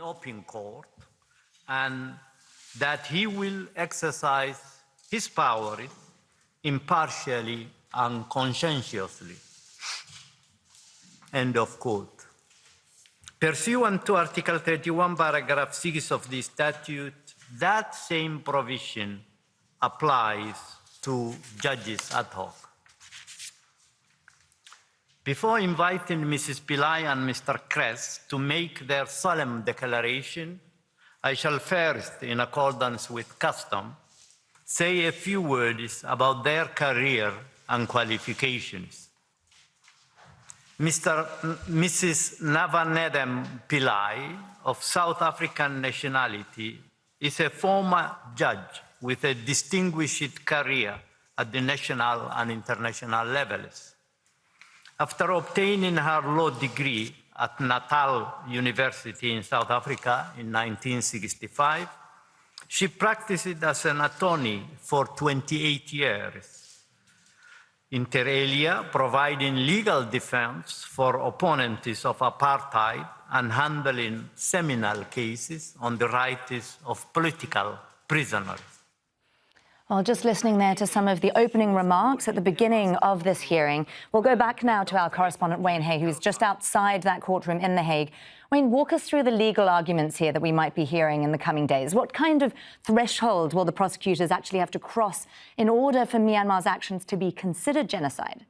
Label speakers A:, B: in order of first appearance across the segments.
A: open court, and that he will exercise his powers impartially and conscientiously. End of quote. Pursuant to Article 31, paragraph 6 of the statute, that same provision applies to judges ad hoc. Before inviting Mrs. Pillai and Mr. Kress to make their solemn declaration, I shall first, in accordance with custom, say a few words about their career and qualifications. Mrs. Navanedem Pillai, of South African nationality, is a former judge with a distinguished career at the national and international levels. After obtaining her law degree at Natal University in South Africa in 1965, she practiced as an attorney for 28 years, inter alia providing legal defense for opponents of apartheid and handling seminal cases on the rights of political prisoners.
B: Well, just listening there to some of the opening remarks at the beginning of this hearing. We'll go back now to our correspondent, Wayne Hay, who's just outside that courtroom in The Hague. Wayne, walk us through the legal arguments here that we might be hearing in the coming days. What kind of threshold will the prosecutors actually have to cross in order for Myanmar's actions to be considered genocide?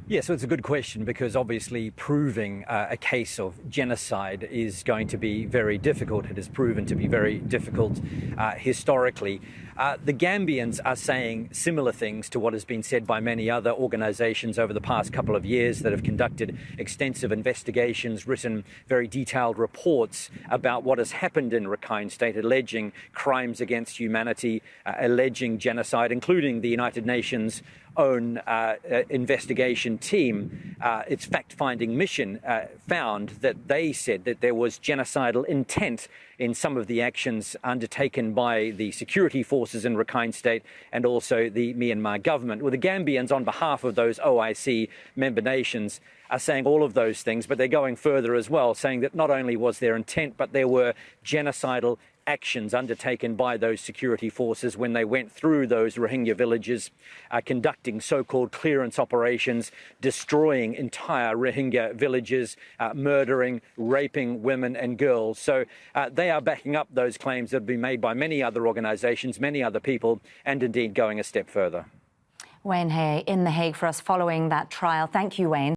C: Yeah, so it's a good question because obviously proving a case of genocide is going to be very difficult. It has proven to be very difficult historically. The Gambians are saying similar things to what has been said by many other organisations over the past couple of years that have conducted extensive investigations, written very detailed reports about what has happened in Rakhine State, alleging crimes against humanity, alleging genocide, including the United Nations own investigation team, its fact-finding mission, found that they said that there was genocidal intent in some of the actions undertaken by the security forces in Rakhine State and also the Myanmar government. Well, the Gambians, on behalf of those OIC member nations, are saying all of those things, but they're going further as well, saying that not only was there intent, but there were genocidal actions undertaken by those security forces when they went through those Rohingya villages, conducting so-called clearance operations, destroying entire Rohingya villages, murdering, raping women and girls. So they are backing up those claims that have been made by many other organisations, many other people, and indeed going a step further.
B: Wayne Hay in The Hague for us following that trial. Thank you, Wayne.